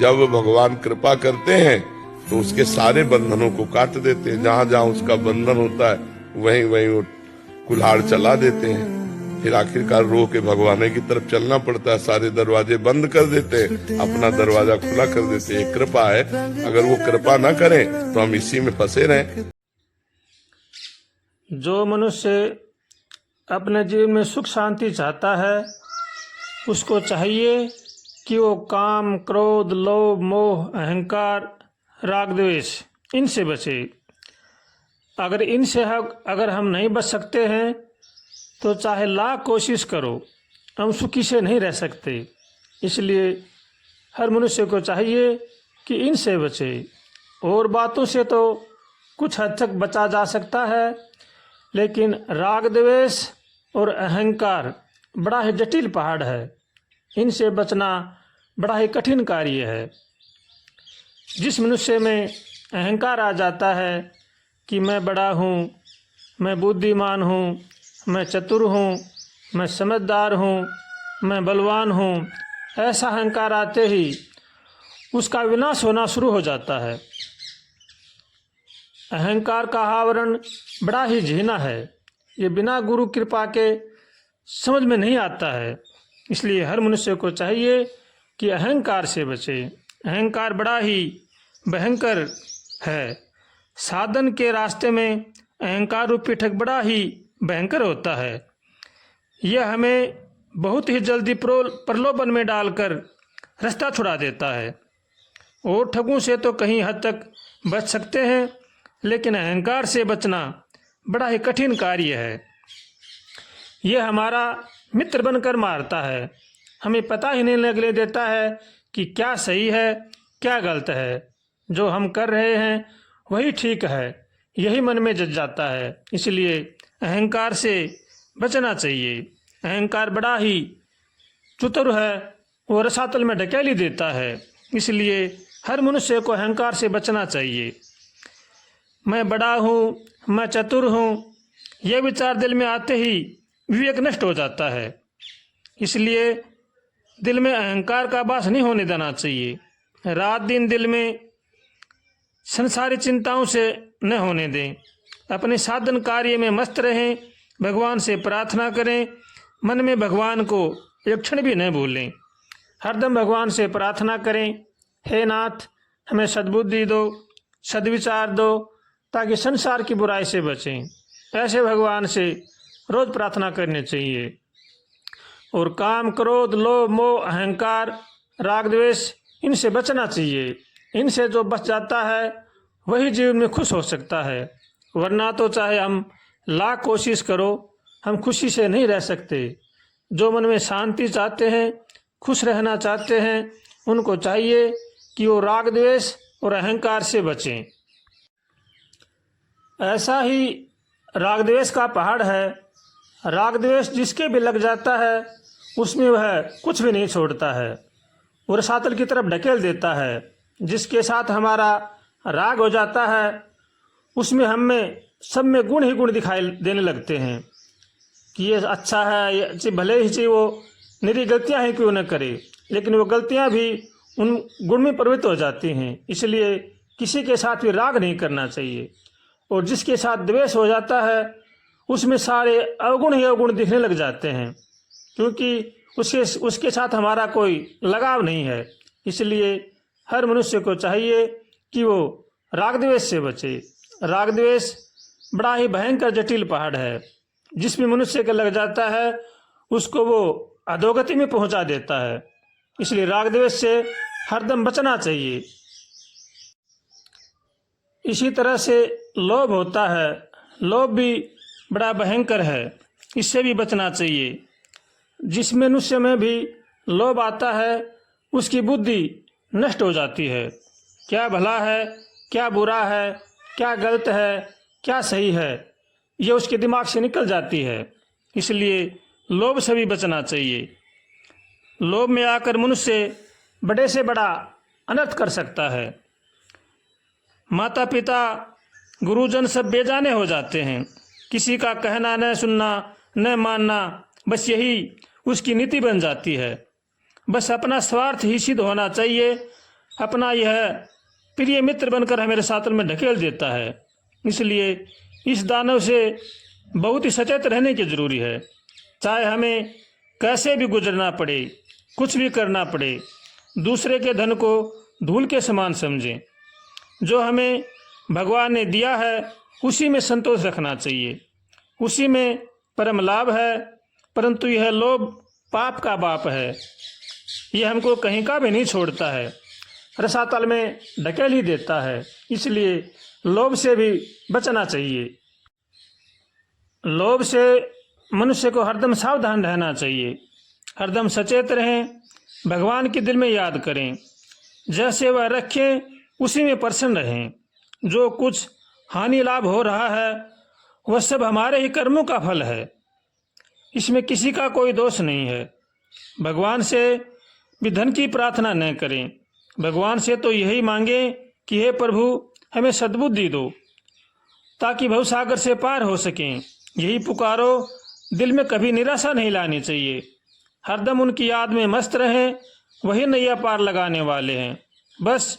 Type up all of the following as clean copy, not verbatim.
जब भगवान कृपा करते हैं तो उसके सारे बंधनों को काट देते हैं। जहां जहां उसका बंधन होता है वहीं वहीं वो कुल्हाड़ चला देते हैं। फिर आखिरकार रो के भगवान की तरफ चलना पड़ता है। सारे दरवाजे बंद कर देते हैं, अपना दरवाजा खुला कर देते हैं। कृपा है, अगर वो कृपा ना करें तो हम इसी में फंसे रहें। जो मनुष्य अपने जीवन में सुख शांति चाहता है, उसको चाहिए कि वो काम, क्रोध, लोभ, मोह, अहंकार, राग, द्वेष इनसे बचे। अगर हम नहीं बच सकते हैं तो चाहे लाख कोशिश करो, हम सुखी से नहीं रह सकते। इसलिए हर मनुष्य को चाहिए कि इनसे बचे। और बातों से तो कुछ हद तक बचा जा सकता है, लेकिन राग, द्वेष और अहंकार बड़ा ही जटिल पहाड़ है। इनसे बचना बड़ा ही कठिन कार्य है। जिस मनुष्य में अहंकार आ जाता है कि मैं बड़ा हूँ, मैं बुद्धिमान हूँ, मैं चतुर हूँ, मैं समझदार हूँ, मैं बलवान हूँ, ऐसा अहंकार आते ही उसका विनाश होना शुरू हो जाता है। अहंकार का आवरण बड़ा ही घिना है। ये बिना गुरु कृपा के समझ में नहीं आता है। इसलिए हर मनुष्य को चाहिए कि अहंकार से बचे। अहंकार बड़ा ही भयंकर है। साधन के रास्ते में अहंकार रूपी ठग बड़ा ही भयंकर होता है। यह हमें बहुत ही जल्दी प्रलोभन में डालकर रास्ता छुड़ा देता है। और ठगों से तो कहीं हद तक बच सकते हैं, लेकिन अहंकार से बचना बड़ा ही कठिन कार्य है। यह हमारा मित्र बनकर मारता है। हमें पता ही नहीं लगने देता है कि क्या सही है, क्या गलत है। जो हम कर रहे हैं वही ठीक है, यही मन में जज जाता है। इसलिए अहंकार से बचना चाहिए। अहंकार बड़ा ही चतुर है, वो रसातल में ढकेली देता है। इसलिए हर मनुष्य को अहंकार से बचना चाहिए। मैं बड़ा हूँ, मैं चतुर हूँ, यह विचार दिल में आते ही विवेक नष्ट हो जाता है। इसलिए दिल में अहंकार का वास नहीं होने देना चाहिए। रात दिन दिल में संसारी चिंताओं से न होने दें। अपने साधन कार्य में मस्त रहें, भगवान से प्रार्थना करें, मन में भगवान को एक क्षण भी न भूलें। हरदम भगवान से प्रार्थना करें, हे नाथ हमें सद्बुद्धि दो, सद्विचार दो, ताकि संसार की बुराई से बचें। ऐसे भगवान से रोज प्रार्थना करनी चाहिए। और काम, क्रोध, लोभ, मोह, अहंकार, राग, द्वेष इनसे बचना चाहिए। इनसे जो बच जाता है वही जीवन में खुश हो सकता है। वरना तो चाहे हम लाख कोशिश करो, हम खुशी से नहीं रह सकते। जो मन में शांति चाहते हैं, खुश रहना चाहते हैं, उनको चाहिए कि वो राग, द्वेष और अहंकार से बचें। ऐसा ही राग द्वेष का पहाड़ है। राग द्वेष जिसके भी लग जाता है उसमें वह कुछ भी नहीं छोड़ता है, वो रसातल की तरफ ढकेल देता है। जिसके साथ हमारा राग हो जाता है उसमें हमें सब में गुण ही गुण दिखाई देने लगते हैं कि ये अच्छा है, ये भले ही चाहिए वो निरी गलतियां ही क्यों न करे, लेकिन वो गलतियां भी उन गुण में प्रवृत्त हो जाती हैं। इसलिए किसी के साथ भी राग नहीं करना चाहिए। और जिसके साथ द्वेष हो जाता है उसमें सारे अवगुण ही अवगुण दिखने लग जाते हैं, क्योंकि उसके साथ हमारा कोई लगाव नहीं है। इसलिए हर मनुष्य को चाहिए कि वो राग द्वेष से बचे। राग द्वेष बड़ा ही भयंकर जटिल पहाड़ है। जिस भी मनुष्य का लग जाता है उसको वो अधोगति में पहुंचा देता है। इसलिए राग द्वेष से हरदम बचना चाहिए। इसी तरह से लोभ होता है। लोभ भी बड़ा भयंकर है, इससे भी बचना चाहिए। जिस मनुष्य में भी लोभ आता है उसकी बुद्धि नष्ट हो जाती है। क्या भला है, क्या बुरा है, क्या गलत है, क्या सही है, ये उसके दिमाग से निकल जाती है। इसलिए लोभ से भी बचना चाहिए। लोभ में आकर मनुष्य बड़े से बड़ा अनर्थ कर सकता है। माता पिता, गुरुजन सब बेजाने हो जाते हैं। किसी का कहना न सुनना, न मानना, बस यही उसकी नीति बन जाती है। बस अपना स्वार्थ ही सिद्ध होना चाहिए, अपना यह प्रिय मित्र बनकर हमें रसातल में ढकेल देता है। इसलिए इस दानव से बहुत ही सचेत रहने की जरूरी है। चाहे हमें कैसे भी गुजरना पड़े, कुछ भी करना पड़े, दूसरे के धन को धूल के समान समझें। जो हमें भगवान ने दिया है उसी में संतोष रखना चाहिए, उसी में परम लाभ है। परंतु यह लोभ पाप का बाप है, यह हमको कहीं का भी नहीं छोड़ता है, रसातल में ढकेल ही देता है। इसलिए लोभ से भी बचना चाहिए। लोभ से मनुष्य को हरदम सावधान रहना चाहिए, हरदम सचेत रहें, भगवान के दिल में याद करें, जैसे वह रखें उसी में प्रसन्न रहें। जो कुछ हानि लाभ हो रहा है वह सब हमारे ही कर्मों का फल है, इसमें किसी का कोई दोष नहीं है। भगवान से भी धन की प्रार्थना न करें, भगवान से तो यही मांगे कि हे प्रभु हमें सद्बुद्धि दो ताकि भवसागर से पार हो सकें। यही पुकारो, दिल में कभी निराशा नहीं लानी चाहिए, हरदम उनकी याद में मस्त रहें, वही नैया पार लगाने वाले हैं। बस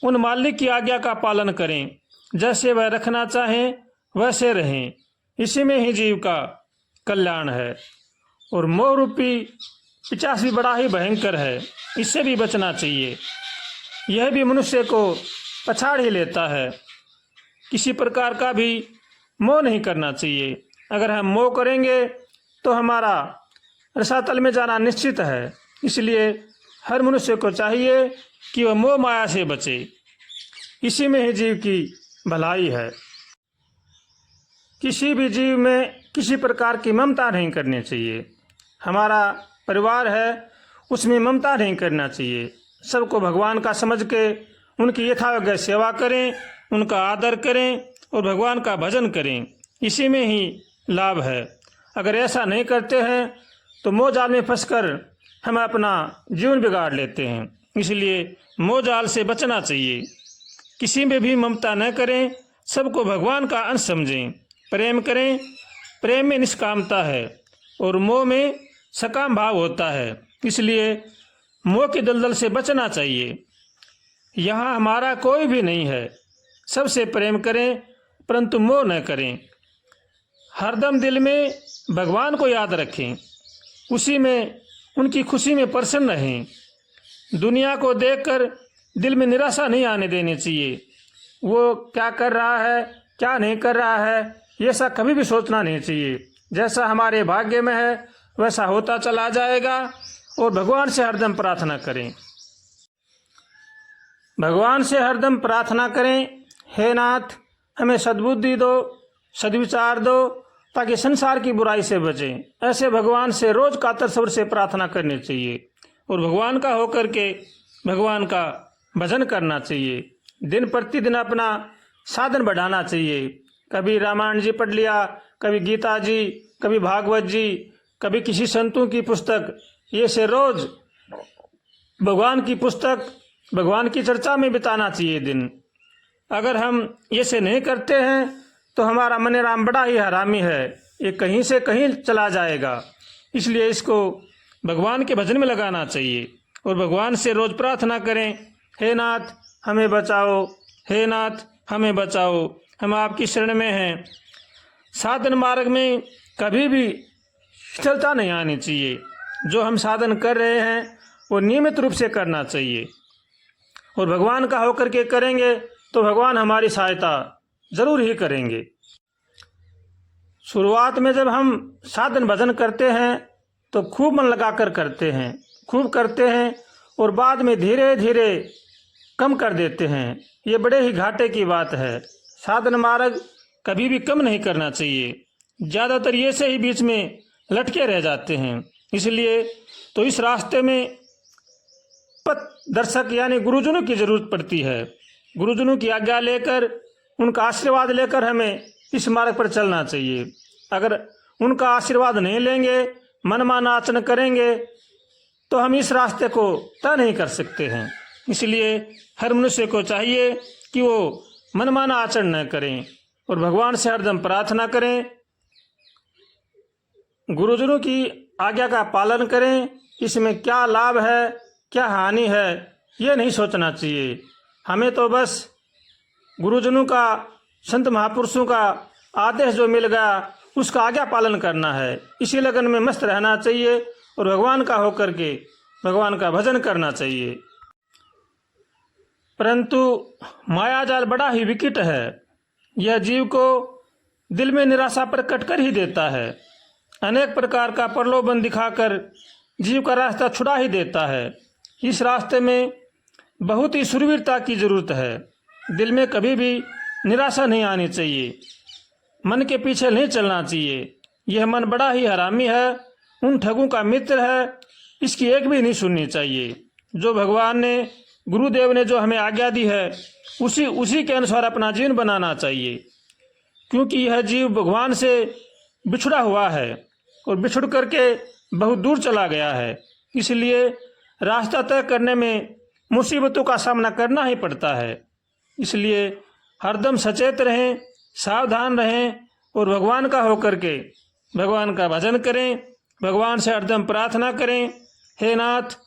उन मालिक की आज्ञा का पालन करें, जैसे वह रखना चाहें वैसे रहें, इसी में ही जीव का कल्याण है। और मोह रूपी पिशाच भी बड़ा ही भयंकर है, इससे भी बचना चाहिए। यह भी मनुष्य को पछाड़ ही लेता है। किसी प्रकार का भी मोह नहीं करना चाहिए। अगर हम मोह करेंगे तो हमारा रसातल में जाना निश्चित है। इसलिए हर मनुष्य को चाहिए कि वह मोह माया से बचे, इसी में ही जीव की भलाई है। किसी भी जीव में किसी प्रकार की ममता नहीं करनी चाहिए। हमारा परिवार है उसमें ममता नहीं करना चाहिए। सबको भगवान का समझ के उनकी यथायोग्य सेवा करें, उनका आदर करें और भगवान का भजन करें, इसी में ही लाभ है। अगर ऐसा नहीं करते हैं तो मोह जाल में फंसकर हम अपना जीवन बिगाड़ लेते हैं। इसलिए मोह जाल से बचना चाहिए। किसी में भी ममता न करें, सबको भगवान का अंश समझें, प्रेम करें। प्रेम में निष्कामता है और मोह में सकाम भाव होता है। इसलिए मोह की दलदल से बचना चाहिए। यहाँ हमारा कोई भी नहीं है, सबसे प्रेम करें परंतु मोह न करें। हरदम दिल में भगवान को याद रखें, उसी में उनकी खुशी में प्रसन्न रहें। दुनिया को देखकर दिल में निराशा नहीं आने देनी चाहिए। वो क्या कर रहा है क्या नहीं कर रहा है ये सब कभी भी सोचना नहीं चाहिए। जैसा हमारे भाग्य में है वैसा होता चला जाएगा। और भगवान से हरदम प्रार्थना करें, भगवान से हरदम प्रार्थना करें, हे नाथ हमें सद्बुद्धि दो, सद्विचार दो, ताकि संसार की बुराई से बचें। ऐसे भगवान से रोज कातर स्वर से प्रार्थना करनी चाहिए और भगवान का होकर के भगवान का भजन करना चाहिए। दिन प्रतिदिन अपना साधन बढ़ाना चाहिए। कभी रामायण जी पढ़ लिया, कभी गीता जी, कभी भागवत जी, कभी किसी संतों की पुस्तक, ये से रोज भगवान की पुस्तक, भगवान की चर्चा में बिताना चाहिए दिन। अगर हम ये से नहीं करते हैं तो हमारा मन राम बड़ा ही हरामी है, ये कहीं से कहीं चला जाएगा। इसलिए इसको भगवान के भजन में लगाना चाहिए और भगवान से रोज प्रार्थना करें, हे नाथ हमें बचाओ, हे नाथ हमें बचाओ, हम आपकी शरण में हैं। साधन मार्ग में कभी भी शिथिलता नहीं आनी चाहिए। जो हम साधन कर रहे हैं वो नियमित रूप से करना चाहिए और भगवान का होकर के करेंगे तो भगवान हमारी सहायता जरूर ही करेंगे। शुरुआत में जब हम साधन भजन करते हैं तो खूब मन लगाकर करते हैं, खूब करते हैं और बाद में धीरे धीरे कम कर देते हैं। ये बड़े ही घाटे की बात है। साधन मार्ग कभी भी कम नहीं करना चाहिए। ज़्यादातर ये से ही बीच में लटके रह जाते हैं। इसलिए तो इस रास्ते में पथ दर्शक यानी गुरुजनों की जरूरत पड़ती है। गुरुजनों की आज्ञा लेकर, उनका आशीर्वाद लेकर हमें इस मार्ग पर चलना चाहिए। अगर उनका आशीर्वाद नहीं लेंगे, मनमाना आचरण करेंगे तो हम इस रास्ते को तय नहीं कर सकते हैं। इसलिए हर मनुष्य को चाहिए कि वो मनमाना आचरण न करें और भगवान से हरदम प्रार्थना करें, गुरुजनों की आज्ञा का पालन करें। इसमें क्या लाभ है क्या हानि है ये नहीं सोचना चाहिए। हमें तो बस गुरुजनों का, संत महापुरुषों का आदेश जो मिल गया उसका आज्ञा पालन करना है। इसी लगन में मस्त रहना चाहिए और भगवान का होकर के भगवान का भजन करना चाहिए। परंतु मायाजाल बड़ा ही विकट है। यह जीव को दिल में निराशा प्रकट कर ही देता है। अनेक प्रकार का प्रलोभन दिखाकर जीव का रास्ता छुड़ा ही देता है। इस रास्ते में बहुत ही शूरवीरता की जरूरत है। दिल में कभी भी निराशा नहीं आनी चाहिए। मन के पीछे नहीं चलना चाहिए। यह मन बड़ा ही हरामी है, उन ठगों का मित्र है, इसकी एक भी नहीं सुननी चाहिए। जो भगवान ने, गुरुदेव ने जो हमें आज्ञा दी है उसी के अनुसार अपना जीवन बनाना चाहिए। क्योंकि यह जीव भगवान से बिछड़ा हुआ है और बिछड़ करके बहुत दूर चला गया है। इसलिए रास्ता तय करने में मुसीबतों का सामना करना ही पड़ता है। इसलिए हरदम सचेत रहें, सावधान रहें और भगवान का होकर के भगवान का भजन करें। भगवान से हरदम प्रार्थना करें, हे नाथ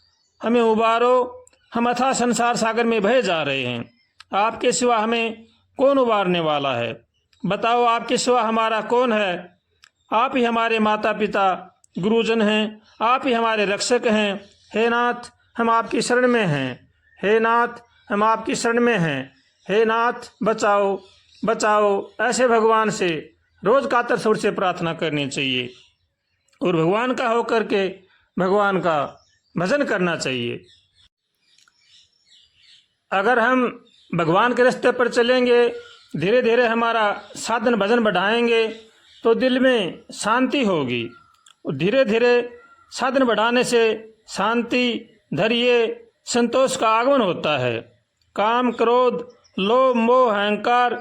हमें उबारो, हम अथाह संसार सागर में बहे जा रहे हैं। आपके सिवा हमें कौन उबारने वाला है? बताओ आपके सिवा हमारा कौन है? आप ही हमारे माता पिता गुरुजन हैं, आप ही हमारे रक्षक हैं। हे नाथ हम आपकी शरण में हैं। हे नाथ हम आपकी शरण में हैं। हे नाथ बचाओ बचाओ। ऐसे भगवान से रोज कातर स्वर से प्रार्थना करनी चाहिए और भगवान का होकर के भगवान का भजन करना चाहिए। अगर हम भगवान के रास्ते पर चलेंगे, धीरे धीरे हमारा साधन भजन बढ़ाएंगे तो दिल में शांति होगी। और धीरे धीरे साधन बढ़ाने से शांति, धैर्य, संतोष का आगमन होता है। काम, क्रोध, लोभ, मोह, अहंकार,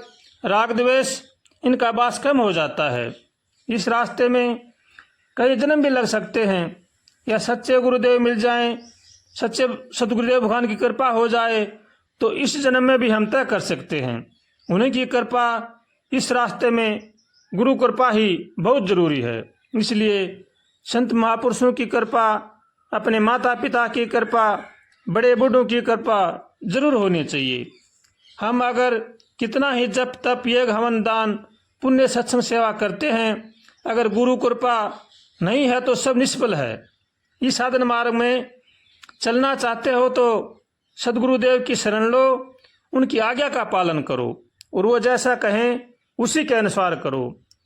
राग, द्वेष इनका वास कम हो जाता है। इस रास्ते में कई जन्म भी लग सकते हैं या सच्चे गुरुदेव मिल जाएं, सच्चे सतगुरुदेव भगवान की कृपा हो जाए तो इस जन्म में भी हम तय कर सकते हैं। उन्हीं की कृपा, इस रास्ते में गुरु कृपा ही बहुत जरूरी है। इसलिए संत महापुरुषों की कृपा, अपने माता पिता की कृपा, बड़े बूढ़ों की कृपा जरूर होनी चाहिए। हम अगर कितना ही जप तप यज्ञ हवन दान पुण्य सत्संग सेवा करते हैं, अगर गुरु कृपा नहीं है तो सब निष्फल है। इस साधन मार्ग में चलना चाहते हो तो सदगुरुदेव की शरण लो, उनकी आज्ञा का पालन करो और वो जैसा कहें उसी के अनुसार करो।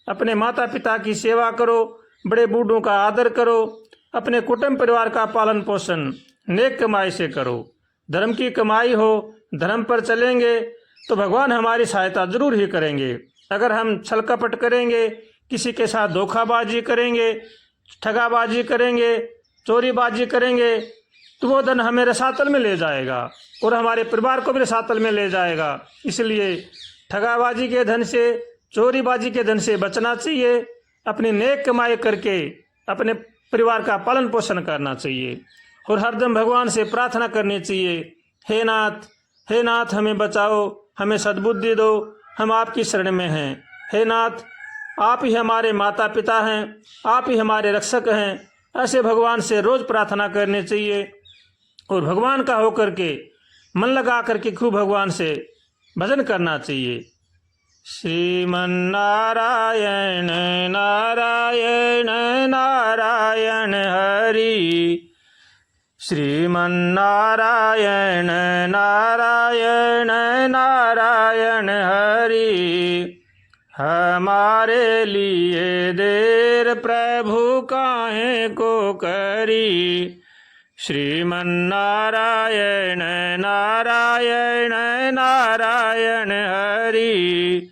अपने माता पिता की सेवा करो, बड़े बूढ़ों का आदर करो, अपने कुटुंब परिवार का पालन पोषण नेक कमाई से करो। धर्म की कमाई हो, धर्म पर चलेंगे तो भगवान हमारी सहायता जरूर ही करेंगे। अगर हम छल कपट करेंगे, किसी के साथ धोखाबाजी करेंगे, ठगाबाजी करेंगे, चोरीबाजी करेंगे तो वो धन हमें रसातल में ले जाएगा और हमारे परिवार को भी रसातल में ले जाएगा। इसलिए ठगाबाजी के धन से, चोरीबाजी के धन से बचना चाहिए। अपनी नेक कमाई करके अपने परिवार का पालन पोषण करना चाहिए और हरदम भगवान से प्रार्थना करनी चाहिए, हे नाथ हमें बचाओ, हमें सद्बुद्धि दो, हम आपकी शरण में हैं। हे नाथ आप ही हमारे माता पिता हैं, आप ही हमारे रक्षक हैं। ऐसे भगवान से रोज प्रार्थना करनी चाहिए और भगवान का होकर के मन लगा करके खूब भगवान से भजन करना चाहिए। श्रीमन नारायण नारायण नारायण हरि, श्रीमन नारायण नारायण नारायण हरि। हमारे लिए देर प्रभु काहे को करी, श्रीमन नारायण नारायण नारायण हरि,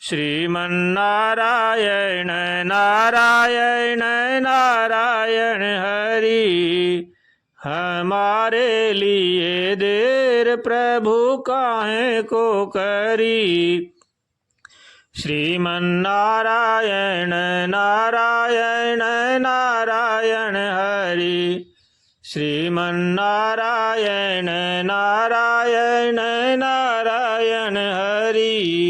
श्रीमन नारायण नारायण नारायण हरि। हमारे लिए देर प्रभु काहे को करी, श्रीमन नारायण नारायण नारायण हरि, श्रीमन नारायण नारायण नारायण हरि।